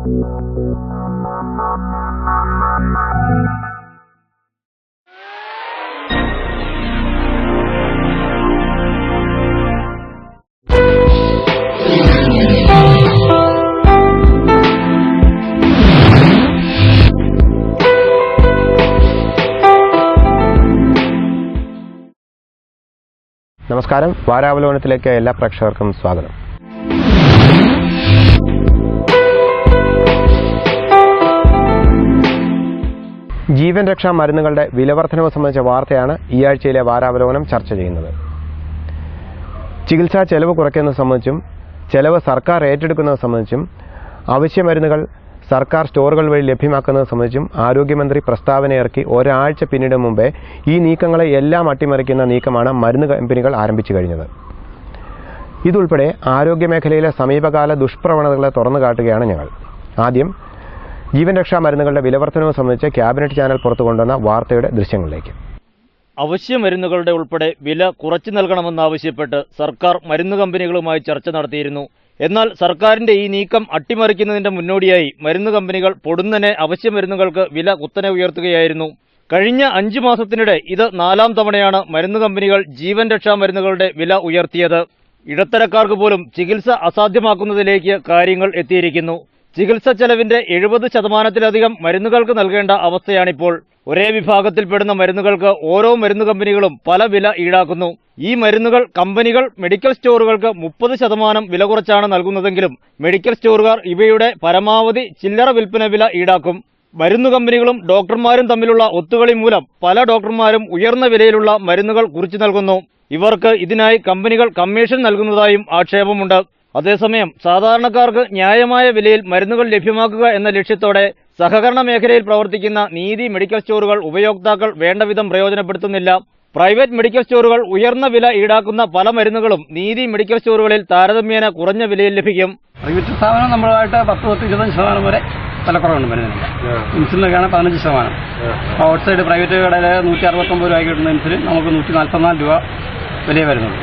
നമസ്കാരം. വാരാവലോകനത്തിലേക്ക് എല്ലാ പ്രേക്ഷകർക്കും സ്വാഗതം. ജീവൻ രക്ഷാ മരുന്നുകളുടെ വിലവർദ്ധനവ് സംബന്ധിച്ച വാർത്തയാണ് ഈ ആഴ്ചയിലെ വാരാവലോകനം ചർച്ച ചെയ്യുന്നത്. ചികിത്സാ ചെലവ് കുറയ്ക്കുന്നത് സംബന്ധിച്ചും ചെലവ് സർക്കാർ ഏറ്റെടുക്കുന്നത് സംബന്ധിച്ചും അവശ്യ മരുന്നുകൾ സർക്കാർ സ്റ്റോറുകൾ വഴി ലഭ്യമാക്കുന്നത് സംബന്ധിച്ചും ആരോഗ്യമന്ത്രി പ്രസ്താവനയിറക്കി ഒരാഴ്ച പിന്നിടും മുമ്പേ ഈ നീക്കങ്ങളെ എല്ലാം അട്ടിമറിക്കുന്ന നീക്കമാണ് മരുന്ന് കമ്പനികൾ ആരംഭിച്ചു കഴിഞ്ഞത്. ഇതുൾപ്പെടെ ആരോഗ്യമേഖലയിലെ സമീപകാല ദുഷ്പ്രവണതകളെ തുറന്നു കാട്ടുകയാണ് ഞങ്ങൾ. ആദ്യം ജീവൻ രക്ഷാ മരുന്നുകളുടെ വിലവർദ്ധനവ് സംബന്ധിച്ച് ക്യാബിനറ്റ് ചാനൽ പുറത്തുകൊണ്ടുവന്ന വാർത്തയുടെ ദൃശ്യങ്ങളിലേക്ക്. അവശ്യ മരുന്നുകളുടെ ഉൾപ്പെടെ വില കുറച്ചു നൽകണമെന്നാവശ്യപ്പെട്ട് സർക്കാർ മരുന്ന് കമ്പനികളുമായി ചർച്ച നടത്തിയിരുന്നു. എന്നാൽ സർക്കാരിന്റെ ഈ നീക്കം അട്ടിമറിക്കുന്നതിന്റെ മുന്നോടിയായി മരുന്ന് കമ്പനികൾ പൊടുന്നനെ അവശ്യ മരുന്നുകൾക്ക് വില കുത്തനെ ഉയർത്തുകയായിരുന്നു. കഴിഞ്ഞ 5 മാസത്തിനിടെ ഇത് 4ാം തവണയാണ് മരുന്ന് കമ്പനികൾ ജീവൻ രക്ഷാ മരുന്നുകളുടെ വില ഉയർത്തിയത്. ഇടത്തരക്കാർക്ക് പോലും ചികിത്സ അസാധ്യമാക്കുന്നതിലേക്ക് കാര്യങ്ങൾ എത്തിയിരിക്കുന്നു. ചികിത്സ ചെലവിന്റെ 70% മരുന്നുകൾക്ക് നൽകേണ്ട അവസ്ഥയാണിപ്പോൾ. ഒരേ വിഭാഗത്തിൽപ്പെടുന്ന മരുന്നുകൾക്ക് ഓരോ മരുന്ന് കമ്പനികളും പല വില ഈടാക്കുന്നു. ഈ മരുന്നുകൾ കമ്പനികൾ മെഡിക്കൽ സ്റ്റോറുകൾക്ക് 30% വില കുറച്ചാണ് നൽകുന്നതെങ്കിലും മെഡിക്കൽ സ്റ്റോറുകാർ ഇവയുടെ പരമാവധി ചില്ലറ വിൽപ്പന വില ഈടാക്കും. മരുന്നു കമ്പനികളും ഡോക്ടർമാരും തമ്മിലുള്ള ഒത്തുകളി മൂലം പല ഡോക്ടർമാരും ഉയർന്ന വിലയിലുള്ള മരുന്നുകൾ കുറിച്ചു നൽകുന്നു. ഇവർക്ക് ഇതിനായി കമ്പനികൾ കമ്മീഷൻ നൽകുന്നതായും ആക്ഷേപമുണ്ട്. അതേസമയം സാധാരണക്കാർക്ക് ന്യായമായ വിലയിൽ മരുന്നുകൾ ലഭ്യമാക്കുക എന്ന ലക്ഷ്യത്തോടെ സഹകരണ മേഖലയിൽ പ്രവർത്തിക്കുന്ന നീതി മെഡിക്കൽ സ്റ്റോറുകൾ ഉപയോക്താക്കൾ വേണ്ടവിധം പ്രയോജനപ്പെടുത്തുന്നില്ല. പ്രൈവറ്റ് മെഡിക്കൽ സ്റ്റോറുകൾ ഉയർന്ന വില ഈടാക്കുന്ന പല മരുന്നുകളും നീതി മെഡിക്കൽ സ്റ്റോറുകളിൽ താരതമ്യേന കുറഞ്ഞ വിലയിൽ ലഭിക്കും. പ്രൈവറ്റ് സ്ഥാപനം നമ്മളുമായിട്ട് 10-20% വരെ വിലക്കുറവുണ്ട് മരുന്നില്ല. ഇൻസുലിനൊക്കെയാണ് 15%. ഔട്ട്സൈഡ് പ്രൈവറ്റ് കടയിൽ 169 രൂപയ്ക്ക് കിട്ടുന്ന ഇൻസുലിൻ നമുക്ക് 144 രൂപ വിലയെ വരുന്നുണ്ട്.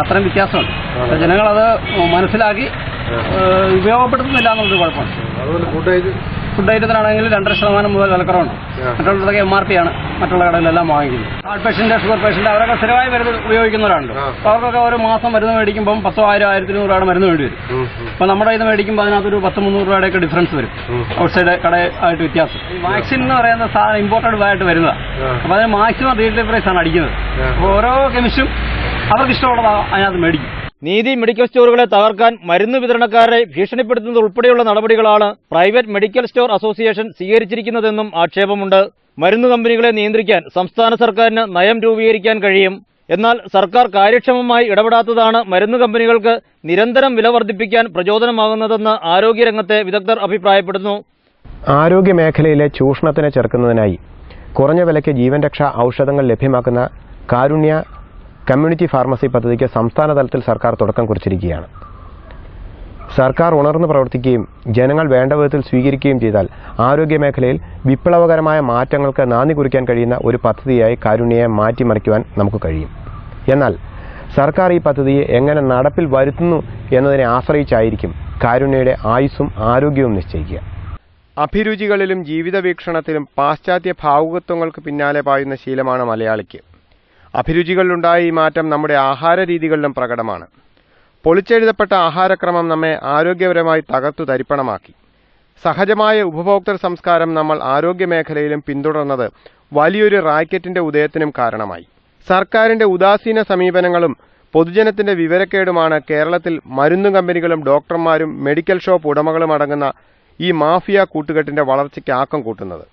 അത്രയും വ്യത്യാസമുണ്ട്. ജനങ്ങളത് മനസ്സിലാക്കി ഉപയോഗപ്പെടുത്തുന്നില്ല എന്നുള്ളൊരു കുഴപ്പമാണ്. ഫുഡ് ഐറ്റത്തിനാണെങ്കിൽ 2.5% മുതൽ വിലക്കുറവുണ്ട്. മറ്റുള്ളതൊക്കെ MRP ആണ് മറ്റുള്ള കടകളിലെല്ലാം വാങ്ങിക്കുന്നത്. ഹാർട്ട് പേഷ്യന്റ്, ഷുഗർ പേഷ്യന്റ് അവരൊക്കെ സ്ഥിരമായി മരുന്ന് ഉപയോഗിക്കുന്നവരാണ്. അവർക്കൊക്കെ ഒരു മാസം മരുന്ന് മേടിക്കുമ്പോൾ 10,000-1200 രൂപയുടെ മരുന്ന് വേണ്ടി വരും. അപ്പോൾ നമ്മുടെ ഇത് മേടിക്കുമ്പോൾ അതിനകത്തൊരു 200-300 രൂപയുടെയൊക്കെ ഡിഫറൻസ് വരും. ഔട്ട്സൈഡ് കടയായിട്ട് വ്യത്യാസം. വാക്സിൻ എന്ന് പറയുന്ന സാധനം ഇമ്പോർട്ടഡ് ആയിട്ട് വരുന്നതാണ്. അപ്പോൾ അതിന് മാക്സിമം റീറ്റെയിൽ പ്രൈസ് ആണ് അടിക്കുന്നത്. അപ്പോൾ ഓരോ കെമിസ്റ്റും അവർക്ക് ഇഷ്ടമുള്ളതാണ് അതിനകത്ത് മേടിക്കും. നീതി മെഡിക്കൽ സ്റ്റോറുകളെ തകർക്കാൻ മരുന്ന് വിതരണക്കാരെ ഭീഷണിപ്പെടുത്തുന്നത് ഉൾപ്പെടെയുള്ള നടപടികളാണ് പ്രൈവറ്റ് മെഡിക്കൽ സ്റ്റോർ അസോസിയേഷൻ സ്വീകരിച്ചിരിക്കുന്നതെന്നും ആക്ഷേപമുണ്ട്. മരുന്ന് കമ്പനികളെ നിയന്ത്രിക്കാൻ സംസ്ഥാന സർക്കാരിന് നയം രൂപീകരിക്കാൻ കഴിയും. എന്നാൽ സർക്കാർ കാര്യക്ഷമമായി ഇടപെടാത്തതാണ് മരുന്ന് കമ്പനികൾക്ക് നിരന്തരം വില വർദ്ധിപ്പിക്കാൻ പ്രചോദനമാകുന്നതെന്ന് ആരോഗ്യരംഗത്തെ വിദഗ്ധർ അഭിപ്രായപ്പെടുന്നു. ആരോഗ്യ മേഖലയിലെ ചൂഷണത്തിനെ ചെറുക്കുന്നതിനായി കുറഞ്ഞ വിലയ്ക്ക് ജീവൻ രക്ഷാ ഔഷധങ്ങൾ ലഭ്യമാക്കുന്ന കാരുണ്യ കമ്മ്യൂണിറ്റി ഫാർമസി പദ്ധതിക്ക് സംസ്ഥാന തലത്തിൽ സർക്കാർ തുടക്കം കുറിച്ചിരിക്കുകയാണ്. സർക്കാർ ഉണർന്നു പ്രവർത്തിക്കുകയും ജനങ്ങൾ വേണ്ട വിധത്തിൽ സ്വീകരിക്കുകയും ചെയ്താൽ ആരോഗ്യമേഖലയിൽ വിപ്ലവകരമായ മാറ്റങ്ങൾക്ക് നാന്ദി കുറിക്കാൻ കഴിയുന്ന ഒരു പദ്ധതിയായി കാരുണ്യയെ മാറ്റിമറിക്കുവാൻ നമുക്ക് കഴിയും. എന്നാൽ സർക്കാർ ഈ പദ്ധതിയെ എങ്ങനെ നടപ്പിൽ വരുത്തുന്നു എന്നതിനെ ആശ്രയിച്ചായിരിക്കും കാരുണ്യയുടെ ആയുസ്സും ആരോഗ്യവും നിശ്ചയിക്കുക. അഭിരുചികളിലും ജീവിത വീക്ഷണത്തിലും പാശ്ചാത്യ ഭാവുകത്വങ്ങൾക്ക് പിന്നാലെ പായുന്ന ശീലമാണ് മലയാളിക്ക്. അഭിരുചികളിലുണ്ടായ ഈ മാറ്റം നമ്മുടെ ആഹാര രീതികളിലും പ്രകടമാണ്. പൊളിച്ചെഴുതപ്പെട്ട ആഹാരക്രമം നമ്മെ ആരോഗ്യപരമായി തകർത്തു തരിപ്പണമാക്കി. സഹജമായ ഉപഭോക്തൃ സംസ്കാരം നമ്മൾ ആരോഗ്യമേഖലയിലും പിന്തുടർന്നത് വലിയൊരു റാക്കറ്റിന്റെ ഉദയത്തിനും കാരണമായി. സർക്കാരിന്റെ ഉദാസീന സമീപനങ്ങളും പൊതുജനത്തിന്റെ വിവരക്കേടുമാണ് കേരളത്തിൽ മരുന്നു കമ്പനികളും ഡോക്ടർമാരും മെഡിക്കൽ ഷോപ്പ് ഉടമകളും അടങ്ങുന്ന ഈ മാഫിയ കൂട്ടുകെട്ടിന്റെ വളർച്ചയ്ക്ക് ആക്കം കൂട്ടുന്നത്.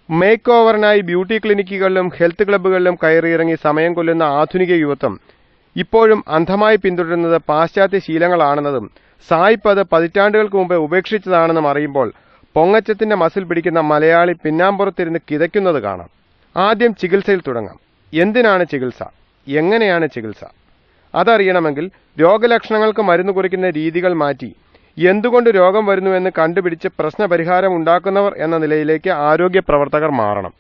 മേക്ക് ഓവറിനായി ബ്യൂട്ടി ക്ലിനിക്കുകളിലും ഹെൽത്ത് ക്ലബ്ബുകളിലും കയറിയിറങ്ങി സമയം കൊല്ലുന്ന ആധുനിക യുവത്വം ഇപ്പോഴും അന്ധമായി പിന്തുടരുന്നത് പാശ്ചാത്യ ശീലങ്ങളാണെന്നതും സായിപ്പ് അത് പതിറ്റാണ്ടുകൾക്ക് മുമ്പ് ഉപേക്ഷിച്ചതാണെന്നും അറിയുമ്പോൾ പൊങ്ങച്ചത്തിന്റെ മസിൽ പിടിക്കുന്ന മലയാളി പിന്നാമ്പുറത്തിരുന്ന് കിതയ്ക്കുന്നത് കാണാം. ആദ്യം ചികിത്സയിൽ തുടങ്ങാം. എന്തിനാണ് ചികിത്സ? എങ്ങനെയാണ് ചികിത്സ? അതറിയണമെങ്കിൽ രോഗലക്ഷണങ്ങൾക്ക് മരുന്ന് കുറിക്കുന്ന രീതികൾ മാറ്റി എന്തുകൊണ്ട് രോഗം വരുന്നുവെന്ന് കണ്ടുപിടിച്ച് പ്രശ്നപരിഹാരം ഉണ്ടാക്കുന്നവർ എന്ന നിലയിലേക്ക് ആരോഗ്യ പ്രവർത്തകർ മാറണം.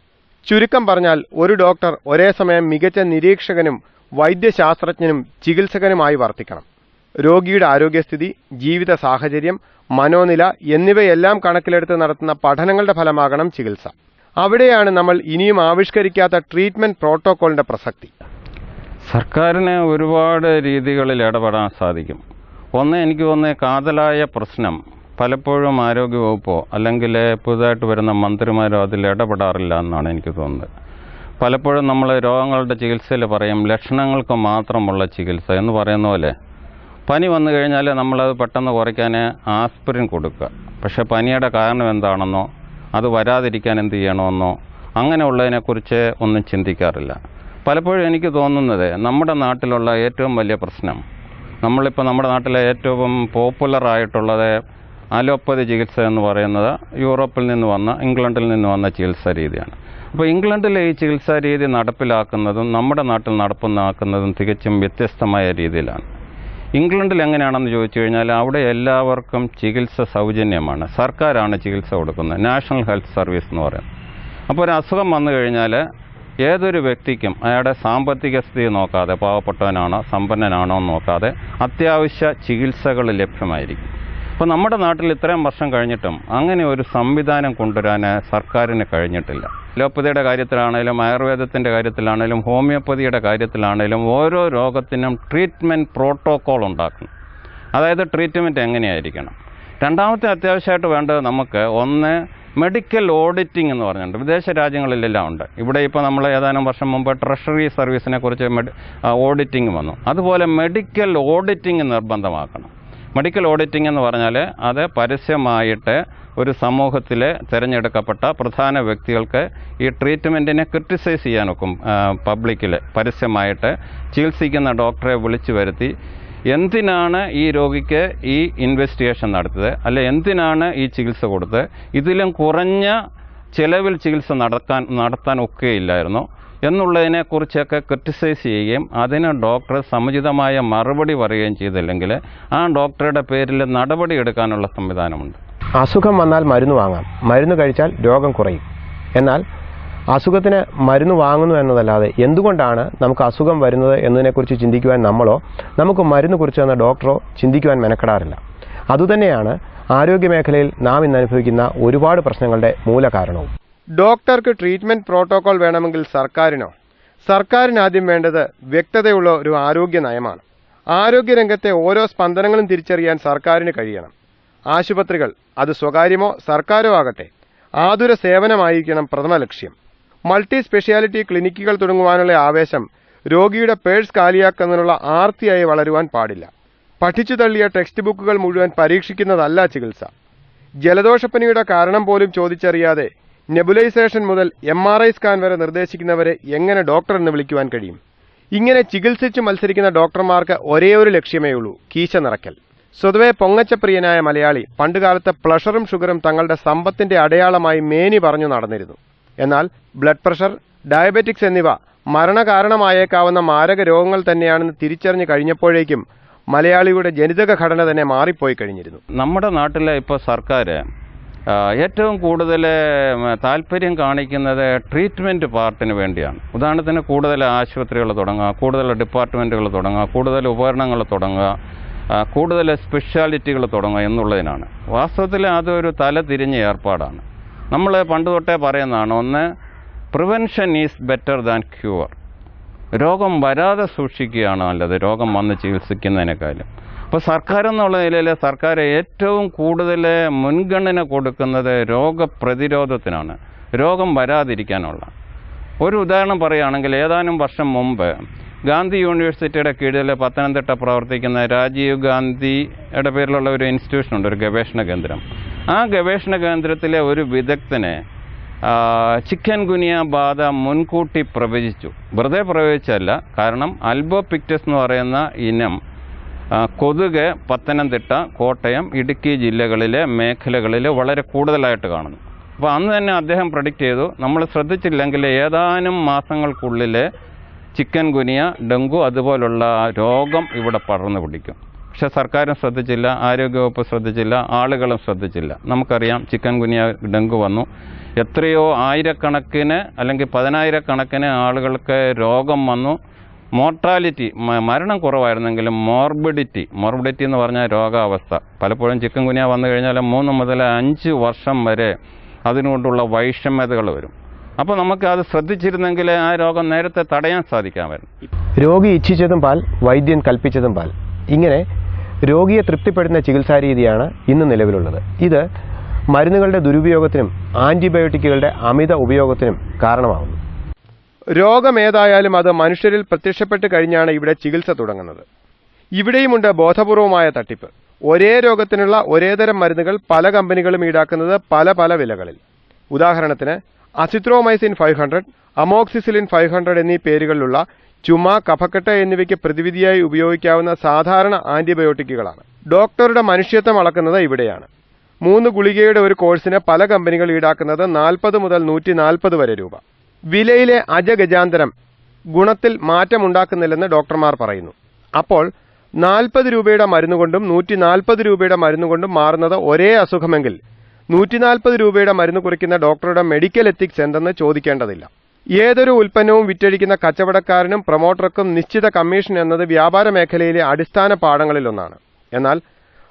ചുരുക്കം പറഞ്ഞാൽ ഒരു ഡോക്ടർ ഒരേ സമയം മികച്ച നിരീക്ഷകനും വൈദ്യശാസ്ത്രജ്ഞനും ചികിത്സകനുമായി വർത്തിക്കണം. രോഗിയുടെ ആരോഗ്യസ്ഥിതി, ജീവിത സാഹചര്യം, മനോനില എന്നിവയെല്ലാം കണക്കിലെടുത്ത് നടത്തുന്ന പഠനങ്ങളുടെ ഫലമാകണം ചികിത്സ. അവിടെയാണ് നമ്മൾ ഇനിയും ആവിഷ്കരിക്കാത്ത ട്രീറ്റ്മെന്റ് പ്രോട്ടോക്കോളിന്റെ പ്രസക്തി. സർക്കാരിന് ഒരുപാട് രീതികളിൽ ഇടപെടാൻ സാധിക്കും. ഒന്ന്, എനിക്ക് തോന്നുന്ന കാതലായ പ്രശ്നം പലപ്പോഴും ആരോഗ്യവകുപ്പോ അല്ലെങ്കിൽ പുതുതായിട്ട് വരുന്ന മന്ത്രിമാരോ അതിൽ ഇടപെടാറില്ല എന്നാണ് എനിക്ക് തോന്നുന്നത്. പലപ്പോഴും നമ്മൾ രോഗങ്ങളുടെ ചികിത്സയിൽ പറയും ലക്ഷണങ്ങൾക്ക് മാത്രമുള്ള ചികിത്സ എന്ന് പറയുന്ന പോലെ പനി വന്നു കഴിഞ്ഞാൽ നമ്മളത് പെട്ടെന്ന് കുറയ്ക്കാൻ ആസ്പിരിൻ കൊടുക്കുക. പക്ഷേ പനിയുടെ കാരണം എന്താണെന്നോ അത് വരാതിരിക്കാൻ എന്ത് ചെയ്യണമെന്നോ അങ്ങനെയുള്ളതിനെക്കുറിച്ച് ഒന്നും ചിന്തിക്കാറില്ല. പലപ്പോഴും എനിക്ക് തോന്നുന്നത് നമ്മുടെ നാട്ടിലുള്ള ഏറ്റവും വലിയ പ്രശ്നം, നമ്മളിപ്പോൾ നമ്മുടെ നാട്ടിലെ ഏറ്റവും പോപ്പുലറായിട്ടുള്ളത് അലോപ്പതി ചികിത്സ എന്ന് പറയുന്നത് യൂറോപ്പിൽ നിന്ന് വന്ന, ഇംഗ്ലണ്ടിൽ നിന്ന് വന്ന ചികിത്സാ രീതിയാണ്. അപ്പോൾ ഇംഗ്ലണ്ടിലെ ഈ ചികിത്സാ രീതി നടപ്പിലാക്കുന്നതും നമ്മുടെ നാട്ടിൽ നടപ്പിലാക്കുന്നതും തികച്ചും വ്യത്യസ്തമായ രീതിയിലാണ്. ഇംഗ്ലണ്ടിൽ എങ്ങനെയാണെന്ന് ചോദിച്ചു കഴിഞ്ഞാൽ അവിടെ എല്ലാവർക്കും ചികിത്സ സൗജന്യമാണ്. സർക്കാരാണ് ചികിത്സ കൊടുക്കുന്നത്, നാഷണൽ ഹെൽത്ത് സർവീസ് എന്ന് പറയും. അപ്പോൾ ഒരു അസുഖം വന്നു കഴിഞ്ഞാൽ ഏതൊരു വ്യക്തിക്കും അയാളുടെ സാമ്പത്തിക സ്ഥിതി നോക്കാതെ, പാവപ്പെട്ടവനാണോ സമ്പന്നനാണോ എന്ന് നോക്കാതെ അത്യാവശ്യ ചികിത്സകൾ ലഭ്യമായിരിക്കും. അപ്പോൾ നമ്മുടെ നാട്ടിൽ ഇത്രയും വർഷം കഴിഞ്ഞിട്ടും അങ്ങനെ ഒരു സംവിധാനം കൊണ്ടുവരാൻ സർക്കാരിന് കഴിഞ്ഞിട്ടില്ല. അലോപ്പതിയുടെ കാര്യത്തിലാണേലും ആയുർവേദത്തിൻ്റെ കാര്യത്തിലാണേലും ഹോമിയോപ്പതിയുടെ കാര്യത്തിലാണേലും ഓരോ രോഗത്തിനും ട്രീറ്റ്മെൻറ്റ് പ്രോട്ടോക്കോൾ ഉണ്ടാക്കണം. അതായത് ട്രീറ്റ്മെൻറ്റ് എങ്ങനെയായിരിക്കണം. രണ്ടാമത്തെ അത്യാവശ്യമായിട്ട് വേണ്ടത് നമുക്ക് ഒന്ന് മെഡിക്കൽ ഓഡിറ്റിംഗ് എന്ന് പറഞ്ഞിട്ടുണ്ട്. വിദേശ രാജ്യങ്ങളിലെല്ലാം ഉണ്ട്. ഇവിടെ ഇപ്പോൾ നമ്മൾ ഏതാനും വർഷം മുമ്പ് ട്രഷറി സർവീസിനെ കുറിച്ച് ഓഡിറ്റിംഗ് വന്നു. അതുപോലെ മെഡിക്കൽ ഓഡിറ്റിംഗ് നിർബന്ധമാക്കണം. മെഡിക്കൽ ഓഡിറ്റിംഗ് എന്ന് പറഞ്ഞാൽ അത് പരസ്യമായിട്ട് ഒരു സമൂഹത്തിലെ തിരഞ്ഞെടുക്കപ്പെട്ട പ്രധാന വ്യക്തികൾക്ക് ഈ ട്രീറ്റ്മെൻറ്റിനെ ക്രിറ്റിസൈസ് ചെയ്യാനൊക്കും. പബ്ലിക്കിൽ പരസ്യമായിട്ട് ചികിത്സിക്കുന്ന ഡോക്ടറെ വിളിച്ചു വരുത്തി എന്തിനാണ് ഈ രോഗിക്ക് ഈ ഇൻവെസ്റ്റിഗേഷൻ നടത്തിയത്, അല്ലെ എന്തിനാണ് ഈ ചികിത്സ കൊടുത്തത്, ഇതിലും കുറഞ്ഞ ചിലവിൽ ചികിത്സ നടത്താൻ ഒക്കെയില്ലായിരുന്നു എന്നുള്ളതിനെക്കുറിച്ചൊക്കെ ക്രിറ്റിസൈസ് ചെയ്യുകയും അതിന് ഡോക്ടർ സമുചിതമായ മറുപടി പറയുകയും ചെയ്തില്ലെങ്കിൽ ആ ഡോക്ടറുടെ പേരിൽ നടപടി എടുക്കാനുള്ള സംവിധാനമുണ്ട്. അസുഖം വന്നാൽ മരുന്ന് വാങ്ങാം, മരുന്ന് കഴിച്ചാൽ രോഗം കുറയും. എന്നാൽ അസുഖത്തിന് മരുന്ന് വാങ്ങുന്നു എന്നതല്ലാതെ എന്തുകൊണ്ടാണ് നമുക്ക് അസുഖം വരുന്നത് എന്നതിനെക്കുറിച്ച് ചിന്തിക്കുവാൻ നമ്മളോ നമുക്ക് മരുന്ന് കുറിച്ച് തന്ന ഡോക്ടറോ ചിന്തിക്കുവാൻ മെനക്കെടാറില്ല. അതുതന്നെയാണ് ആരോഗ്യമേഖലയിൽ നാം ഇന്ന് അനുഭവിക്കുന്ന ഒരുപാട് പ്രശ്നങ്ങളുടെ മൂലകാരണവും. ഡോക്ടർക്ക് ട്രീറ്റ്മെന്റ് പ്രോട്ടോകോൾ വേണമെങ്കിൽ സർക്കാരിന് ആദ്യം വേണ്ടത് വ്യക്തതയുള്ള ഒരു ആരോഗ്യ നയമാണ്. ആരോഗ്യരംഗത്തെ ഓരോ സ്പന്ദനങ്ങളും തിരിച്ചറിയാൻ സർക്കാരിന് കഴിയണം. ആശുപത്രികൾ, അത് സ്വകാര്യമോ സർക്കാരോ ആകട്ടെ, ആതുര സേവനമായിരിക്കണം പ്രഥമ ലക്ഷ്യം. മൾട്ടി സ്പെഷ്യാലിറ്റി ക്ലിനിക്കുകൾ തുടങ്ങുവാനുള്ള ആവേശം രോഗിയുടെ പേഴ്സ് കാലിയാക്കുന്നതിനുള്ള ആർത്തിയായി വളരുവാൻ പാടില്ല. പഠിച്ചു തള്ളിയ ടെക്സ്റ്റ് ബുക്കുകൾ മുഴുവൻ പരീക്ഷിക്കുന്നതല്ല ചികിത്സ. ജലദോഷപ്പനിയുടെ കാരണം പോലും ചോദിച്ചറിയാതെ നെബുലൈസേഷൻ മുതൽ MRI സ്കാൻ വരെ നിർദ്ദേശിക്കുന്നവരെ എങ്ങനെ ഡോക്ടർ എന്ന് വിളിക്കുവാൻ കഴിയും? ഇങ്ങനെ ചികിത്സിച്ചു മത്സരിക്കുന്ന ഡോക്ടർമാർക്ക് ഒരേ ഒരു ലക്ഷ്യമേ ഉള്ളൂ, കീശ നിറയ്ക്കൽ. സ്വതവേ പൊങ്ങച്ചപ്രിയനായ മലയാളി പണ്ടുകാലത്ത് പ്ലഷറും ഷുഗറും തങ്ങളുടെ സമ്പത്തിന്റെ അടയാളമായി മേനി പറഞ്ഞു നടന്നിരുന്നു. എന്നാൽ ബ്ലഡ് പ്രഷർ, ഡയബറ്റിക്സ് എന്നിവ മരണകാരണമായേക്കാവുന്ന മാരക രോഗങ്ങൾ തന്നെയാണെന്ന് തിരിച്ചറിഞ്ഞു കഴിഞ്ഞപ്പോഴേക്കും മലയാളിയുടെ ജനിതക ഘടന തന്നെ മാറിപ്പോയി കഴിഞ്ഞിരുന്നു. നമ്മുടെ നാട്ടിലെ ഇപ്പോൾ സർക്കാർ ഏറ്റവും കൂടുതൽ താല്പര്യം കാണിക്കുന്നത് ട്രീറ്റ്മെൻറ്റ് പാർട്ടിന് വേണ്ടിയാണ്. ഉദാഹരണത്തിന് കൂടുതൽ ആശുപത്രികൾ തുടങ്ങുക, കൂടുതൽ ഡിപ്പാർട്ട്മെൻറ്റുകൾ തുടങ്ങുക, കൂടുതൽ ഉപകരണങ്ങൾ തുടങ്ങുക, കൂടുതൽ സ്പെഷ്യാലിറ്റികൾ തുടങ്ങുക എന്നുള്ളതിനാണ്. വാസ്തവത്തിൽ അതൊരു തല തിരിഞ്ഞ ഏർപ്പാടാണ്. നമ്മൾ പണ്ട് തൊട്ടേ പറയുന്നതാണ്, ഒന്ന് prevention is better than cure. രോഗം വരാതെ സൂക്ഷിക്കുകയാണ് നല്ലത് രോഗം വന്ന് ചികിത്സിക്കുന്നതിനേക്കാളും. അപ്പോൾ സർക്കാർ എന്നുള്ള നിലയിൽ സർക്കാർ ഏറ്റവും കൂടുതൽ മുൻഗണന കൊടുക്കുന്നത് രോഗപ്രതിരോധത്തിനാണ്, രോഗം വരാതിരിക്കാനുള്ള. ഒരു ഉദാഹരണം പറയുകയാണെങ്കിൽ, ഏതാനും വർഷം മുമ്പ് ഗാന്ധി യൂണിവേഴ്സിറ്റിയുടെ കീഴിൽ പത്തനംതിട്ട പ്രവർത്തിക്കുന്ന രാജീവ് ഗാന്ധിയുടെ പേരിലുള്ള ഒരു ഇൻസ്റ്റിറ്റ്യൂഷനുണ്ട്, ഒരു ഗവേഷണ കേന്ദ്രം. ആ ഗവേഷണ കേന്ദ്രത്തിലെ ഒരു വിദഗ്ധനെ ചിക്കൻ ഗുനിയ ബാധ മുൻകൂട്ടി പ്രവചിച്ചു. വെറുതെ പ്രവചിച്ചല്ല, കാരണം അൽബോപിക്ടസ് എന്ന് പറയുന്ന ഇനം കൊതുക് പത്തനംതിട്ട, കോട്ടയം, ഇടുക്കി ജില്ലകളിലെ മേഖലകളിൽ വളരെ കൂടുതലായിട്ട് കാണുന്നു. അപ്പോൾ അന്ന് തന്നെ അദ്ദേഹം പ്രഡിക്റ്റ് ചെയ്തു, നമ്മൾ ശ്രദ്ധിച്ചില്ലെങ്കിൽ ഏതാനും മാസങ്ങൾക്കുള്ളിൽ ചിക്കൻ ഗുനിയ, ഡെങ്കു അതുപോലുള്ള രോഗം ഇവിടെ പടർന്നു പിടിക്കും. പക്ഷെ സർക്കാരും ശ്രദ്ധിച്ചില്ല, ആരോഗ്യവകുപ്പ് ശ്രദ്ധിച്ചില്ല, ആളുകളും ശ്രദ്ധിച്ചില്ല. നമുക്കറിയാം ചിക്കൻ ഗുനിയ, ഡെങ്കു വന്നു. എത്രയോ ആയിരക്കണക്കിന് അല്ലെങ്കിൽ 10,000 കണക്കിന് ആളുകൾക്ക് രോഗം വന്നു. മോർട്ടാലിറ്റി മരണം കുറവായിരുന്നെങ്കിലും മോർബിഡിറ്റി എന്ന് പറഞ്ഞാൽ രോഗാവസ്ഥ പലപ്പോഴും ചിക്കൻ ഗുനിയ വന്നു കഴിഞ്ഞാൽ 3 മുതൽ 5 വർഷം വരെ അതിനുകൊണ്ടുള്ള വൈഷമ്യതകൾ വരും. അപ്പോൾ നമുക്ക് അത് ശ്രദ്ധിച്ചിരുന്നെങ്കിൽ ആ രോഗം നേരത്തെ തടയാൻ സാധിക്കാമായിരുന്നു. രോഗി ഇച്ഛിച്ചതും പാൽ, വൈദ്യൻ കൽപ്പിച്ചതും പാൽ. ഇങ്ങനെ രോഗിയെ തൃപ്തിപ്പെടുന്ന ചികിത്സാ രീതിയാണ് ഇന്ന് നിലവിലുള്ളത്. ഇത് മരുന്നുകളുടെ ദുരുപയോഗത്തിനും ആന്റിബയോട്ടിക്കുകളുടെ അമിത ഉപയോഗത്തിനും കാരണമാകുന്നു. രോഗമേതായാലും അത് മനുഷ്യരിൽ പ്രത്യക്ഷപ്പെട്ട് കഴിഞ്ഞാണ് ഇവിടെ ചികിത്സ തുടങ്ങുന്നത്. ഇവിടെയുമുണ്ട് ബോധപൂർവമായ തട്ടിപ്പ്. ഒരേ രോഗത്തിനുള്ള ഒരേതരം മരുന്നുകൾ പല കമ്പനികളും ഈടാക്കുന്നത് പല വിലകളിൽ. ഉദാഹരണത്തിന് അസിത്രോമൈസിൻ 500, അമോക്സിസിലിൻ 500 എന്നീ പേരുകളിലുള്ള ചുമ, കഫക്കെട്ട് എന്നിവയ്ക്ക് പ്രതിവിധിയായി ഉപയോഗിക്കാവുന്ന സാധാരണ ആന്റിബയോട്ടിക്കുകളാണ്. ഡോക്ടറുടെ മനുഷ്യത്വം അളക്കുന്നത് ഇവിടെയാണ്. 3 ഗുളികയുടെ ഒരു കോഴ്സിന് പല കമ്പനികൾ ഈടാക്കുന്നത് 40 മുതൽ 140 വരെ രൂപ. വിലയിലെ അജഗജാന്തരം ഗുണത്തിൽ മാറ്റമുണ്ടാക്കുന്നില്ലെന്ന് ഡോക്ടർമാർ പറയുന്നു. അപ്പോൾ 40 രൂപയുടെ മരുന്നുകൊണ്ടും 140 രൂപയുടെ മരുന്നുകൊണ്ടും മാറുന്നത് ഒരേ അസുഖമെങ്കിൽ 140 രൂപയുടെ മരുന്ന് കുറിക്കുന്ന ഡോക്ടറുടെ മെഡിക്കൽ എത്തിക്സ് എന്തെന്ന് ചോദിക്കേണ്ടതില്ല. ഏതൊരു ഉൽപ്പന്നവും വിറ്റഴിക്കുന്ന കച്ചവടക്കാരനും പ്രൊമോട്ടർക്കും നിശ്ചിത കമ്മീഷൻ എന്നത് വ്യാപാര മേഖലയിലെ അടിസ്ഥാന പാഠങ്ങളിലൊന്നാണ്. എന്നാൽ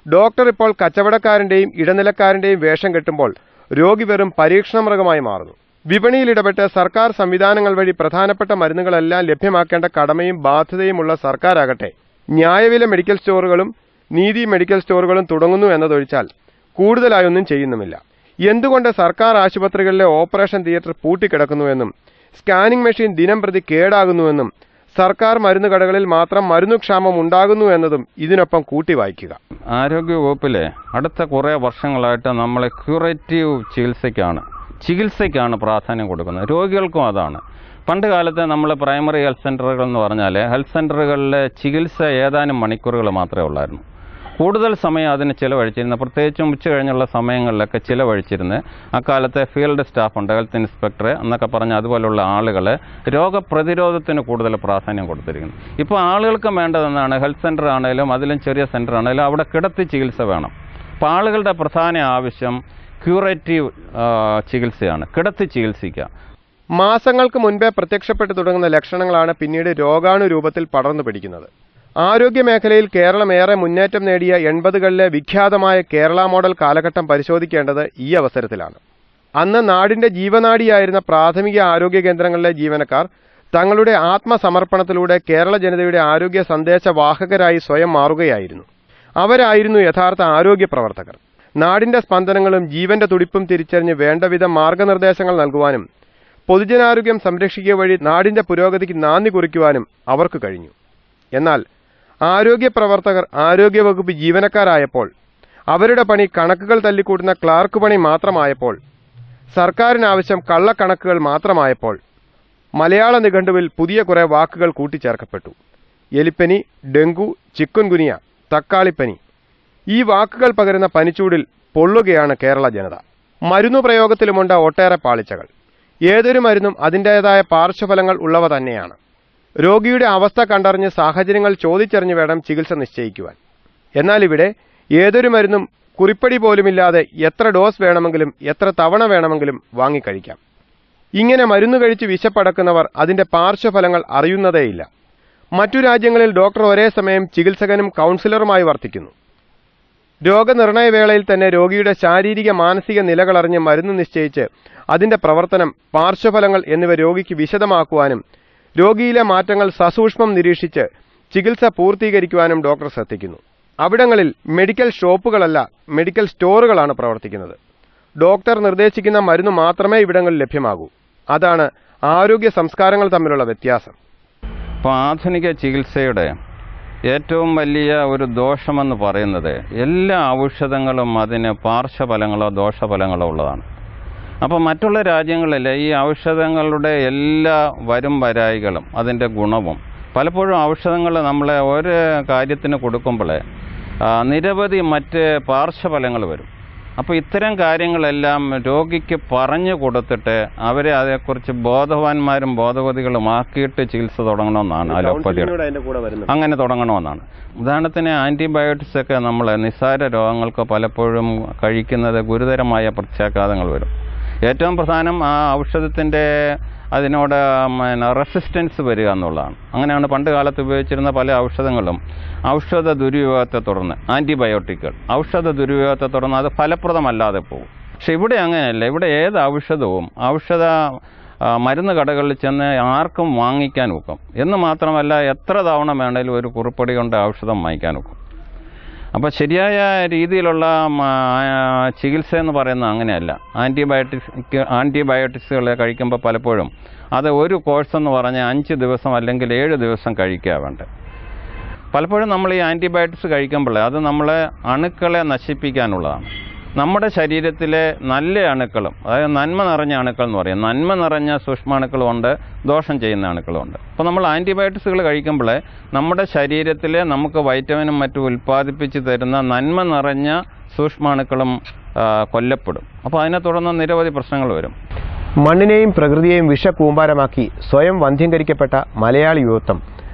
ഡോക്ടർ ഇപ്പോൾ കച്ചവടക്കാരന്റെയും ഇടനിലക്കാരന്റെയും വേഷം കെട്ടുമ്പോൾ രോഗി വെറും പരീക്ഷണമൃഗമായി മാറുന്നു. വിപണിയിൽ ഇടപെട്ട് സർക്കാർ സംവിധാനങ്ങൾ വഴി പ്രധാനപ്പെട്ട മരുന്നുകളെല്ലാം ലഭ്യമാക്കേണ്ട കടമയും ബാധ്യതയുമുള്ള സർക്കാരാകട്ടെ ന്യായവില മെഡിക്കൽ സ്റ്റോറുകളും നീതി മെഡിക്കൽ സ്റ്റോറുകളും തുടങ്ങുന്നു എന്നതൊഴിച്ചാൽ കൂടുതലായൊന്നും ചെയ്യുന്നുമില്ല. എന്തുകൊണ്ട് സർക്കാർ ആശുപത്രികളിലെ ഓപ്പറേഷൻ തിയേറ്റർ പൂട്ടിക്കിടക്കുന്നുവെന്നും സ്കാനിംഗ് മെഷീൻ ദിനം പ്രതി കേടാകുന്നുവെന്നും സർക്കാർ മരുന്ന് കടകളിൽ മാത്രം മരുന്നുക്ഷാമം ഉണ്ടാകുന്നു എന്നതും ഇതിനൊപ്പം കൂട്ടി വായിക്കുക. ആരോഗ്യവകുപ്പിലെ അടുത്ത കുറേ വർഷങ്ങളായിട്ട് നമ്മളെ ക്യൂറേറ്റീവ് ചികിത്സയ്ക്കാണ് പ്രാധാന്യം കൊടുക്കുന്നത്. രോഗികൾക്കും അതാണ്. പണ്ട് കാലത്ത് നമ്മൾ പ്രൈമറി ഹെൽത്ത് സെൻ്ററുകൾ എന്ന് പറഞ്ഞാൽ ഹെൽത്ത് സെൻ്ററുകളിലെ ചികിത്സ ഏതാനും മണിക്കൂറുകൾ മാത്രമേ ഉള്ളായിരുന്നു. കൂടുതൽ സമയം അതിന് ചിലവഴിച്ചിരുന്നത്, പ്രത്യേകിച്ചും ഉച്ച കഴിഞ്ഞുള്ള സമയങ്ങളിലൊക്കെ ചിലവഴിച്ചിരുന്നത് അക്കാലത്തെ ഫീൽഡ് സ്റ്റാഫുണ്ട്, ഹെൽത്ത് ഇൻസ്പെക്ടർ എന്നൊക്കെ പറഞ്ഞ് അതുപോലുള്ള ആളുകൾ രോഗപ്രതിരോധത്തിന് കൂടുതൽ പ്രാധാന്യം കൊടുത്തിരിക്കുന്നു. ഇപ്പോൾ ആളുകൾക്ക് വേണ്ടതെന്നാണ് ഹെൽത്ത് സെൻ്റർ ആണെങ്കിലും അതിലും ചെറിയ സെൻ്റർ ആണെങ്കിലും അവിടെ കിടത്തി ചികിത്സ വേണം. അപ്പോൾ ആളുകളുടെ പ്രധാന ആവശ്യം ക്യൂറേറ്റീവ് ചികിത്സയാണ്, കിടത്തി ചികിത്സിക്കുക. മാസങ്ങൾക്ക് മുൻപേ പ്രത്യക്ഷപ്പെട്ടു തുടങ്ങുന്ന ലക്ഷണങ്ങളാണ് പിന്നീട് രോഗാണു രൂപത്തിൽ പടർന്നു പിടിക്കുന്നത്. ആരോഗ്യമേഖലയിൽ കേരളം ഏറെ മുന്നേറ്റം നേടിയ 80കളിലെ വിഖ്യാതമായ കേരള മോഡൽ കാലഘട്ടം പരിശോധിക്കേണ്ടത് ഈ അവസരത്തിലാണ്. അന്ന് നാടിന്റെ ജീവനാഡിയായിരുന്ന പ്രാഥമിക ആരോഗ്യ കേന്ദ്രങ്ങളിലെ ജീവനക്കാർ തങ്ങളുടെ ആത്മസമർപ്പണത്തിലൂടെ കേരള ജനതയുടെ ആരോഗ്യ സന്ദേശവാഹകരായി സ്വയം മാറുകയായിരുന്നു. അവരായിരുന്നു യഥാർത്ഥ ആരോഗ്യ പ്രവർത്തകർ. നാടിന്റെ സ്പന്ദനങ്ങളും ജീവന്റെ തുടിപ്പും തിരിച്ചറിഞ്ഞ് വേണ്ടവിധം മാർഗനിർദ്ദേശങ്ങൾ നൽകുവാനും പൊതുജനാരോഗ്യം സംരക്ഷിക്കുക വഴി നാടിന്റെ പുരോഗതിക്ക് നാന്ദി കുറിക്കുവാനും അവർക്ക് കഴിഞ്ഞു. എന്നാൽ ആരോഗ്യ പ്രവർത്തകർ ആരോഗ്യവകുപ്പ് ജീവനക്കാരായപ്പോൾ, അവരുടെ പണി കണക്കുകൾ തല്ലിക്കൂട്ടുന്ന ക്ലാർക്ക് പണി മാത്രമായപ്പോൾ, സർക്കാരിനാവശ്യം കള്ളക്കണക്കുകൾ മാത്രമായപ്പോൾ മലയാള നിഘണ്ടുവിൽ പുതിയ കുറെ വാക്കുകൾ കൂട്ടിച്ചേർക്കപ്പെട്ടു. എലിപ്പനി, ഡെങ്കു, ചിക്കൻ ഗുനിയ, തക്കാളിപ്പനി. ഈ വാക്കുകൾ പകരുന്ന പനിച്ചൂടിൽ പൊള്ളുകയാണ് കേരള ജനത. മരുന്നു പ്രയോഗത്തിലുമുണ്ട് ഒട്ടേറെ പാളിച്ചകൾ. ഏതൊരു മരുന്നും അതിൻ്റേതായ പാർശ്വഫലങ്ങൾ ഉള്ളവ തന്നെയാണ്. രോഗിയുടെ അവസ്ഥ കണ്ടറിഞ്ഞ് സാഹചര്യങ്ങൾ ചോദിച്ചറിഞ്ഞ് വേണം ചികിത്സ നിശ്ചയിക്കുവാൻ. എന്നാൽ ഇവിടെ ഏതൊരു മരുന്നും കുറിപ്പടി പോലുമില്ലാതെ എത്ര ഡോസ് വേണമെങ്കിലും എത്ര തവണ വേണമെങ്കിലും വാങ്ങിക്കഴിക്കാം. ഇങ്ങനെ മരുന്ന് കഴിച്ച് വിശപ്പടക്കുന്നവർ അതിന്റെ പാർശ്വഫലങ്ങൾ അറിയുന്നതേയില്ല. മറ്റു രാജ്യങ്ങളിൽ ഡോക്ടർ ഒരേ സമയം ചികിത്സകനും കൗൺസിലറുമായി വർത്തിക്കുന്നു. രോഗനിർണയ വേളയിൽ തന്നെ രോഗിയുടെ ശാരീരിക മാനസിക നിലകളറിഞ്ഞ് മരുന്ന് നിശ്ചയിച്ച് അതിന്റെ പ്രവർത്തനം, പാർശ്വഫലങ്ങൾ എന്നിവ രോഗിക്ക് വിശദമാക്കുവാനും രോഗിയിലെ മാറ്റങ്ങൾ സസൂക്ഷ്മം നിരീക്ഷിച്ച് ചികിത്സ പൂർത്തീകരിക്കുവാനും ഡോക്ടർ ശ്രദ്ധിക്കുന്നു. അവിടങ്ങളിൽ മെഡിക്കൽ ഷോപ്പുകളല്ല, മെഡിക്കൽ സ്റ്റോറുകളാണ് പ്രവർത്തിക്കുന്നത്. ഡോക്ടർ നിർദ്ദേശിക്കുന്ന മരുന്ന് മാത്രമേ ഇവിടങ്ങളിൽ ലഭ്യമാകൂ. അതാണ് ആരോഗ്യ സംസ്കാരങ്ങൾ തമ്മിലുള്ള വ്യത്യാസം. അപ്പോൾ ആധുനിക ചികിത്സയുടെ ഏറ്റവും വലിയ ഒരു ദോഷമെന്ന് പറയുന്നത് എല്ലാ ഔഷധങ്ങളും അതിന് പാർശ്വഫലങ്ങളോ ദോഷഫലങ്ങളോ ഉള്ളതാണ്. അപ്പോൾ മറ്റുള്ള രാജ്യങ്ങളിൽ ഈ ഔഷധങ്ങളുടെ എല്ലാ വരായികളും അതിൻ്റെ ഗുണവും, പലപ്പോഴും ഔഷധങ്ങൾ നമ്മളെ ഒരു കാര്യത്തിന് കൊടുക്കുമ്പോൾ നിരവധി മറ്റ് പാർശ്വഫലങ്ങൾ വരും. അപ്പോൾ ഇത്തരം കാര്യങ്ങളെല്ലാം രോഗിക്ക് പറഞ്ഞു കൊടുത്തിട്ട് അവരെ അതേക്കുറിച്ച് ബോധവാന്മാരും ബോധവതികളുമാക്കിയിട്ട് ചികിത്സ തുടങ്ങണമെന്നാണ് അലോപ്പതിയുടെ. അങ്ങനെ തുടങ്ങണമെന്നാണ്. ഉദാഹരണത്തിന് ആൻറ്റിബയോട്ടിക്സ് ഒക്കെ നമ്മൾ നിസ്സാര രോഗങ്ങൾക്ക് പലപ്പോഴും കഴിക്കുന്നത് ഗുരുതരമായ പ്രത്യാഘാതങ്ങൾ വരും. ഏറ്റവും പ്രധാനം ആ ഔഷധത്തിൻ്റെ അതിനോട് റെസിസ്റ്റൻസ് വരിക എന്നുള്ളതാണ്. അങ്ങനെയാണ് പണ്ട് കാലത്ത് ഉപയോഗിച്ചിരുന്ന പല ഔഷധങ്ങളും ഔഷധ ദുരുപയോഗത്തെ തുടർന്ന് ആൻറ്റിബയോട്ടിക്കുകൾ ഔഷധ ദുരുപയോഗത്തെ തുടർന്ന് അത് ഫലപ്രദമല്ലാതെ പോകും. പക്ഷെ ഇവിടെ അങ്ങനെയല്ല. ഇവിടെ ഏത് ഔഷധവും മരുന്ന് കടകളിൽ ചെന്ന് ആർക്കും വാങ്ങിക്കാൻ ഒക്കും. എന്ന് മാത്രമല്ല എത്ര തവണ വേണമെങ്കിലും ഒരു കുറിപ്പടി കൊണ്ട് ഔഷധം വാങ്ങിക്കാൻ ഒക്കും. അപ്പോൾ ശരിയായ രീതിയിലുള്ള ചികിത്സ എന്ന് പറയുന്നത് അങ്ങനെയല്ല. ആൻറ്റിബയോട്ടിക്സുകൾ കഴിക്കുമ്പോൾ പലപ്പോഴും അത് ഒരു കോഴ്സ് എന്ന് പറഞ്ഞാൽ 5 ദിവസം അല്ലെങ്കിൽ 7 ദിവസം കഴിക്കുക വേണ്ടത്. പലപ്പോഴും നമ്മൾ ഈ ആൻറ്റിബയോട്ടിക്സ് കഴിക്കുമ്പോൾ അത് നമ്മളെ അണുക്കളെ നശിപ്പിക്കാനുള്ളതാണ്. നമ്മുടെ ശരീരത്തിലെ നല്ല അണുക്കളും, അതായത് നന്മ നിറഞ്ഞ അണുക്കൾ എന്ന് പറയും, നന്മ നിറഞ്ഞ സൂക്ഷ്മാണുക്കളുമുണ്ട്, ദോഷം ചെയ്യുന്ന അണുക്കളുമുണ്ട്. അപ്പോൾ നമ്മൾ ആൻറ്റിബയോട്ടിക്സുകൾ കഴിക്കുമ്പോൾ നമ്മുടെ ശരീരത്തിൽ നമുക്ക് വൈറ്റമിനും മറ്റും ഉൽപ്പാദിപ്പിച്ച് തരുന്ന നന്മ നിറഞ്ഞ സൂക്ഷ്മാണുക്കളും കൊല്ലപ്പെടും. അപ്പോൾ അതിനെ തുടർന്ന് നിരവധി പ്രശ്നങ്ങൾ വരും. മണ്ണിനെയും പ്രകൃതിയെയും വിഷകൂമ്പാരമാക്കി സ്വയം വന്ധ്യംകരിക്കപ്പെട്ട മലയാളി യുവത്വം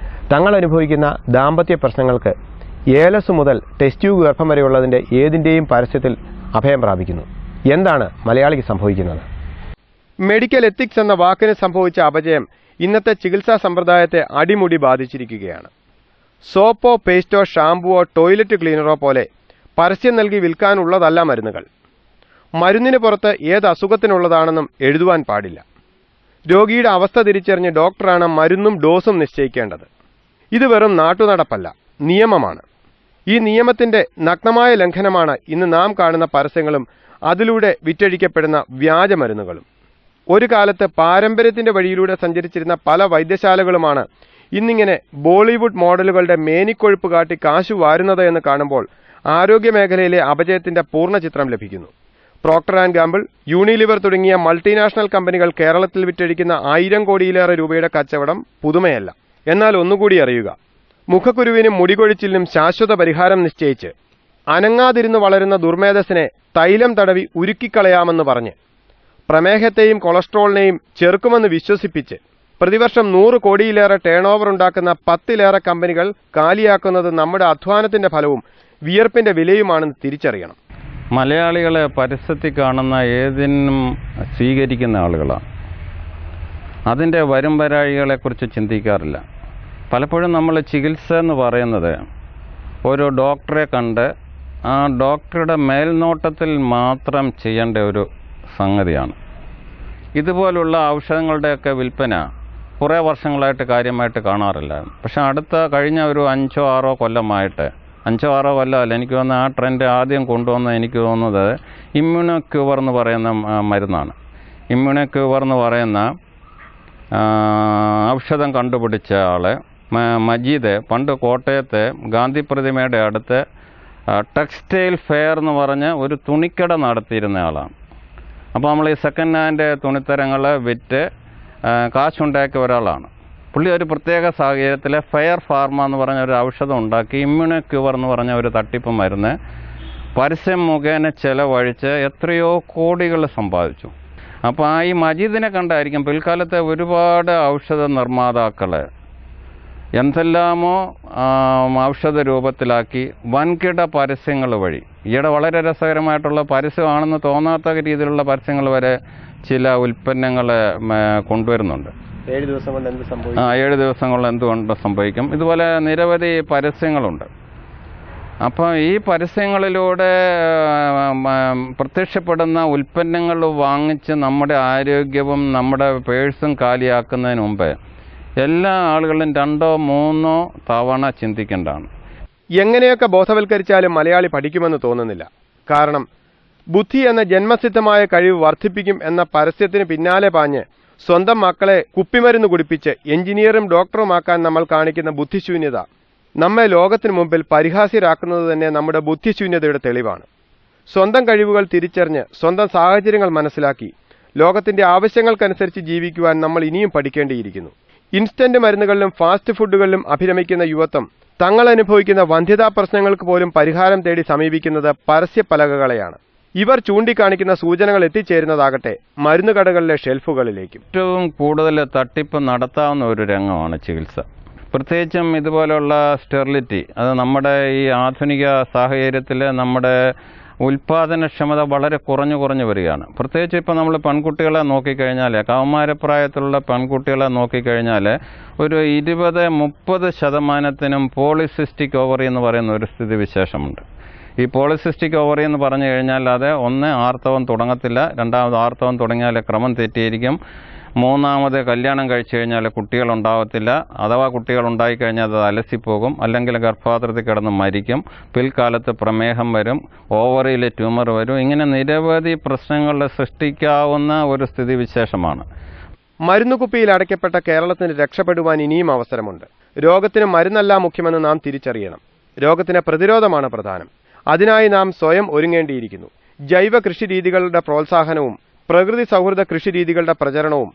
തങ്ങൾ അനുഭവിക്കുന്ന ദാമ്പത്യ പ്രശ്നങ്ങൾക്ക് ഏലസ് മുതൽ ടെസ്റ്റ് ട്യൂബ് ഗർഭം വരെയുള്ളതിൻ്റെ ഏതിൻ്റെയും പരസ്യത്തിൽ അഭയം പ്രാപിക്കുന്നു. എന്താണ് മലയാളിക്ക് സംഭവിക്കുന്നത്? മെഡിക്കൽ എത്തിക്സ് എന്ന വാക്കിന് സംഭവിച്ച അപജയം ഇന്നത്തെ ചികിത്സാ സമ്പ്രദായത്തെ അടിമുടി ബാധിച്ചിരിക്കുകയാണ്. സോപ്പോ പേസ്റ്റോ ഷാമ്പുവോ ടോയ്ലറ്റ് ക്ലീനറോ പോലെ പരസ്യം നൽകി വിൽക്കാനുള്ളതല്ല മരുന്നുകൾ. മരുന്നിന് പുറത്ത് ഏത് അസുഖത്തിനുള്ളതാണെന്നും എഴുതുവാൻ പാടില്ല. രോഗിയുടെ അവസ്ഥ തിരിച്ചറിഞ്ഞ് ഡോക്ടറാണ് മരുന്നും ഡോസും നിശ്ചയിക്കേണ്ടത്. ഇത് വെറും നാട്ടുനടപ്പല്ല, നിയമമാണ്. ഈ നിയമത്തിന്റെ നഗ്നമായ ലംഘനമാണ് ഇന്ന് നാം കാണുന്ന പരസ്യങ്ങളും അതിലൂടെ വിറ്റഴിക്കപ്പെടുന്ന വ്യാജമരുന്നുകളും. ഒരു കാലത്ത് പാരമ്പര്യത്തിന്റെ വഴിയിലൂടെ സഞ്ചരിച്ചിരുന്ന പല വൈദ്യശാലകളുമാണ് ഇന്നിങ്ങനെ ബോളിവുഡ് മോഡലുകളുടെ മേനിക്കൊഴുപ്പ് കാട്ടി കാശു വാരുന്നത് എന്ന് കാണുമ്പോൾ ആരോഗ്യമേഖലയിലെ അപജയത്തിന്റെ പൂർണ്ണ ചിത്രം ലഭിക്കുന്നു. പ്രോക്ടർ ആൻഡ് ഗാമ്പിൾ, യൂണിലിവർ തുടങ്ങിയ മൾട്ടിനാഷണൽ കമ്പനികൾ കേരളത്തിൽ വിറ്റഴിക്കുന്ന 1000 കോടിയിലേറെ രൂപയുടെ കച്ചവടം പുതുമയല്ല. എന്നാൽ ഒന്നുകൂടി അറിയുക, മുഖക്കുരുവിനും മുടികൊഴിച്ചിലിനും ശാശ്വത പരിഹാരം നിശ്ചയിച്ച് അനങ്ങാതിരുന്ന് വളരുന്ന ദുർമേധസ്സിനെ തൈലം തടവി ഉരുക്കിക്കളയാമെന്ന് പറഞ്ഞ് പ്രമേഹത്തെയും കൊളസ്ട്രോളിനെയും ചെറുക്കുമെന്ന് വിശ്വസിപ്പിച്ച് പ്രതിവർഷം 100 കോടിയിലേറെ ടേൺ ഓവർ ഉണ്ടാക്കുന്ന 10ലേറെ കമ്പനികൾ കാലിയാക്കുന്നത് നമ്മുടെ അധ്വാനത്തിന്റെ ഫലവും വിയർപ്പിന്റെ വിലയുമാണെന്ന് തിരിച്ചറിയണം. മലയാളികളെ പരസ്യത്തിൽ കാണുന്ന ഏതിനും സ്വീകരിക്കുന്ന ആളുകളാണ്. അതിൻ്റെ വരും വരാഴികളെക്കുറിച്ച് ചിന്തിക്കാറില്ല. പലപ്പോഴും നമ്മൾ ചികിത്സ എന്ന് പറയുന്നത് ഒരു ഡോക്ടറെ കണ്ട് ആ ഡോക്ടറുടെ മേൽനോട്ടത്തിൽ മാത്രം ചെയ്യേണ്ട ഒരു സംഗതിയാണ്. ഇതുപോലുള്ള ഔഷധങ്ങളുടെയൊക്കെ വിൽപ്പന കുറേ വർഷങ്ങളായിട്ട് കാര്യമായിട്ട് കാണാറില്ല. പക്ഷെ കഴിഞ്ഞ ഒരു 5-6 കൊല്ലമായിട്ട് 5-6 കൊല്ലമല്ല, എനിക്ക് തോന്നുന്നത് ആ ട്രെൻഡ് ആദ്യം കൊണ്ടുവന്ന എനിക്ക് തോന്നുന്നത് ഇമ്മ്യൂണോക്യൂവർ എന്ന് പറയുന്ന മരുന്നാണ്. ഇമ്മ്യൂണോക്യൂവർ എന്ന് പറയുന്ന ഔഷധം കണ്ടുപിടിച്ച ആള് മജീദ് പണ്ട് കോട്ടയത്തെ ഗാന്ധി പ്രതിമയുടെ അടുത്ത് ടെക്സ്റ്റൈൽ ഫെയർ എന്ന് പറഞ്ഞ് ഒരു തുണിക്കട നടത്തിയിരുന്ന ആളാണ്. അപ്പോൾ നമ്മൾ ഈ സെക്കൻഡ് ഹാൻഡ് തുണിത്തരങ്ങൾ വിറ്റ് കാശുണ്ടാക്കിയ ഒരാളാണ്. പുള്ളി ഒരു പ്രത്യേക സാഹചര്യത്തിൽ ഫയർ ഫാർമ എന്ന് പറഞ്ഞ ഒരു ഔഷധം ഉണ്ടാക്കി ഇമ്മ്യൂണോക്യൂവർ എന്ന് പറഞ്ഞ ഒരു തട്ടിപ്പ് മരുന്ന് പരസ്യം മുഖേന ചെലവഴിച്ച് എത്രയോ കോടികൾ സമ്പാദിച്ചു. അപ്പോൾ ഈ മജീദിനെ കണ്ടായിരിക്കും പിൽക്കാലത്തെ ഒരുപാട് ഔഷധ നിർമ്മാതാക്കൾ എന്തെല്ലാമോ ഔഷധ രൂപത്തിലാക്കി വൻകിട പരസ്യങ്ങൾ വഴി, ഈയിടെ വളരെ രസകരമായിട്ടുള്ള പരസ്യമാണെന്ന് തോന്നാത്ത രീതിയിലുള്ള പരസ്യങ്ങൾ വരെ ചില ഉൽപ്പന്നങ്ങൾ കൊണ്ടുവരുന്നുണ്ട്. 7 ദിവസം കൊണ്ട് എന്ത് സംഭവിക്കും? 7 ദിവസം കൊണ്ട് എന്തുകൊണ്ട് സംഭവിക്കും. ഇതുപോലെ നിരവധി പരസ്യങ്ങളുണ്ട്. അപ്പോൾ ഈ പരസ്യങ്ങളിലൂടെ പ്രത്യക്ഷപ്പെടുന്ന ഉൽപ്പന്നങ്ങൾ വാങ്ങിച്ച് നമ്മുടെ ആരോഗ്യവും നമ്മുടെ പേഴ്സും കാലിയാക്കുന്നതിന് മുമ്പ് എല്ലാ ആളുകളും 2-3 തവണ ചിന്തിക്കേണ്ടതാണ്. എങ്ങനെയൊക്കെ ബോധവൽക്കരിച്ചാലും മലയാളി പഠിക്കുമെന്ന് തോന്നുന്നില്ല. കാരണം ബുദ്ധി എന്ന ജന്മസിദ്ധമായ കഴിവ് വർദ്ധിപ്പിക്കും എന്ന പരസ്യത്തിന് പിന്നാലെ പാഞ്ഞ് സ്വന്തം മക്കളെ കുപ്പിമരുന്ന് കുടിപ്പിച്ച് എഞ്ചിനീയറും ഡോക്ടറുമാക്കാൻ നമ്മൾ കാണിക്കുന്ന ബുദ്ധിശൂന്യത നമ്മെ ലോകത്തിന് മുമ്പിൽ പരിഹാസ്യരാക്കുന്നത് തന്നെ നമ്മുടെ ബുദ്ധിശൂന്യതയുടെ തെളിവാണ്. സ്വന്തം കഴിവുകൾ തിരിച്ചറിഞ്ഞ് സ്വന്തം സാഹചര്യങ്ങൾ മനസ്സിലാക്കി ലോകത്തിന്റെ ആവശ്യങ്ങൾക്കനുസരിച്ച് ജീവിക്കുവാൻ നമ്മൾ ഇനിയും പഠിക്കേണ്ടിയിരിക്കുന്നു. ഇൻസ്റ്റന്റ് മരുന്നുകളിലും ഫാസ്റ്റ് ഫുഡുകളിലും അഭിരമിക്കുന്ന യുവത്വം തങ്ങൾ അനുഭവിക്കുന്ന വന്ധ്യതാ പ്രശ്നങ്ങൾക്ക് പോലും പരിഹാരം തേടി സമീപിക്കുന്നത് പരസ്യപ്പലകകളെയാണ്. ഇവർ ചൂണ്ടിക്കാണിക്കുന്ന സൂചനകൾ എത്തിച്ചേരുന്നതാകട്ടെ മരുന്നുകടകളിലെ ഷെൽഫുകളിലേക്കും. ഏറ്റവും കൂടുതൽ തട്ടിപ്പ് നടത്താവുന്ന ഒരു രംഗമാണ് ചികിത്സ. പ്രത്യേകിച്ചും ഇതുപോലുള്ള സ്റ്റെറിലിറ്റി, അത് നമ്മുടെ ഈ ആധുനിക സാഹചര്യത്തിൽ നമ്മുടെ ഉൽപാദനക്ഷമത വളരെ കുറഞ്ഞു വരികയാണ്. പ്രത്യേകിച്ച് ഇപ്പോൾ നമ്മൾ പെൺകുട്ടികളെ നോക്കിക്കഴിഞ്ഞാൽ, കൗമാരപ്രായത്തിലുള്ള പെൺകുട്ടികളെ നോക്കിക്കഴിഞ്ഞാൽ ഒരു 20-30% പോളിസിസ്റ്റിക് ഓവറി എന്ന് പറയുന്ന ഒരു സ്ഥിതിവിശേഷമുണ്ട്. ഈ പോളിസിസ്റ്റിക് ഓവറി എന്ന് പറഞ്ഞു കഴിഞ്ഞാൽ അത് ഒന്ന് ആർത്തവം തുടങ്ങത്തില്ല, രണ്ടാമത് ആർത്തവം തുടങ്ങിയാൽ ക്രമം തെറ്റിയിരിക്കും, മൂന്നാമത് കല്യാണം കഴിച്ചു കഴിഞ്ഞാൽ കുട്ടികളുണ്ടാവത്തില്ല, അഥവാ കുട്ടികളുണ്ടായിക്കഴിഞ്ഞാൽ അത് അലസിപ്പോകും, അല്ലെങ്കിൽ ഗർഭാത്രത്തിൽ കിടന്ന് മരിക്കും, പിൽക്കാലത്ത് പ്രമേഹം വരും, ഓവറിയിൽ ട്യൂമർ വരും. ഇങ്ങനെ നിരവധി പ്രശ്നങ്ങൾ സൃഷ്ടിക്കാവുന്ന ഒരു സ്ഥിതിവിശേഷമാണ്. മരുന്നുകുപ്പിയിൽ അടയ്ക്കപ്പെട്ട കേരളത്തിന് രക്ഷപ്പെടുവാൻ ഇനിയും അവസരമുണ്ട്. രോഗത്തിന് മരുന്നല്ല മുഖ്യമെന്ന് നാം തിരിച്ചറിയണം. രോഗത്തിന് പ്രതിരോധമാണ് പ്രധാനം. അതിനായി നാം സ്വയം ഒരുങ്ങേണ്ടിയിരിക്കുന്നു. ജൈവ കൃഷിരീതികളുടെ പ്രോത്സാഹനവും പ്രകൃതി സൗഹൃദ കൃഷിരീതികളുടെ പ്രചരണവും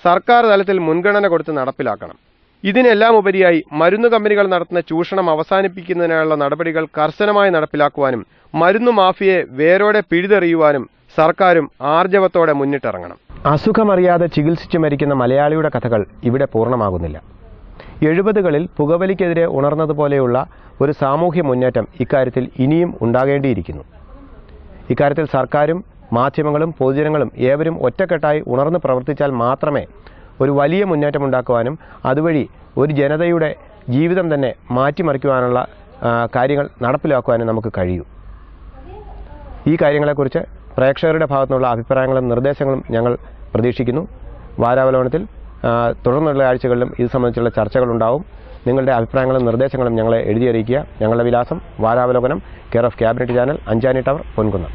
സർക്കാർ തലത്തിൽ മുൻഗണന കൊടുത്ത് നടപ്പിലാക്കണം. ഇതിനെല്ലാം ഉപരിയായി മരുന്നു കമ്പനികൾ നടത്തുന്ന ചൂഷണം അവസാനിപ്പിക്കുന്നതിനുള്ള നടപടികൾ കർശനമായി നടപ്പിലാക്കുവാനും മരുന്നു മാഫിയെ വേരോടെ പിഴുതെറിയുവാനും സർക്കാരും ആർജവത്തോടെ മുന്നിട്ടിറങ്ങണം. അസുഖമറിയാതെ ചികിത്സിച്ചു മരിക്കുന്ന മലയാളിയുടെ കഥകൾ ഇവിടെ പൂർണ്ണമാകുന്നില്ല. 70കളിൽ പുകവലിക്കെതിരെ ഉണർന്നതുപോലെയുള്ള ഒരു സാമൂഹ്യ മുന്നേറ്റം ഇക്കാര്യത്തിൽ ഇനിയും ഉണ്ടാകേണ്ടിയിരിക്കുന്നു. ഇക്കാര്യത്തിൽ സർക്കാരും മാധ്യമങ്ങളും പൊതുജനങ്ങളും ഏവരും ഒറ്റക്കെട്ടായി ഉണർന്ന് പ്രവർത്തിച്ചാൽ മാത്രമേ ഒരു വലിയ മുന്നേറ്റമുണ്ടാക്കുവാനും അതുവഴി ഒരു ജനതയുടെ ജീവിതം തന്നെ മാറ്റിമറിക്കുവാനുള്ള കാര്യങ്ങൾ നടപ്പിലാക്കുവാനും നമുക്ക് കഴിയൂ. ഈ കാര്യങ്ങളെക്കുറിച്ച് പ്രേക്ഷകരുടെ ഭാഗത്തുനിന്നുള്ള അഭിപ്രായങ്ങളും നിർദ്ദേശങ്ങളും ഞങ്ങൾ പ്രതീക്ഷിക്കുന്നു. വാരാവലോകനത്തിൽ തുടർന്നുള്ള ആഴ്ചകളിലും ഇത് സംബന്ധിച്ചുള്ള ചർച്ചകളുണ്ടാവും. നിങ്ങളുടെ അഭിപ്രായങ്ങളും നിർദ്ദേശങ്ങളും ഞങ്ങളെ എഴുതി അറിയിക്കുക. ഞങ്ങളുടെ വിലാസം വാരാവലോകനം, care of cabinet channel, Anchani tower, Ponkunnam.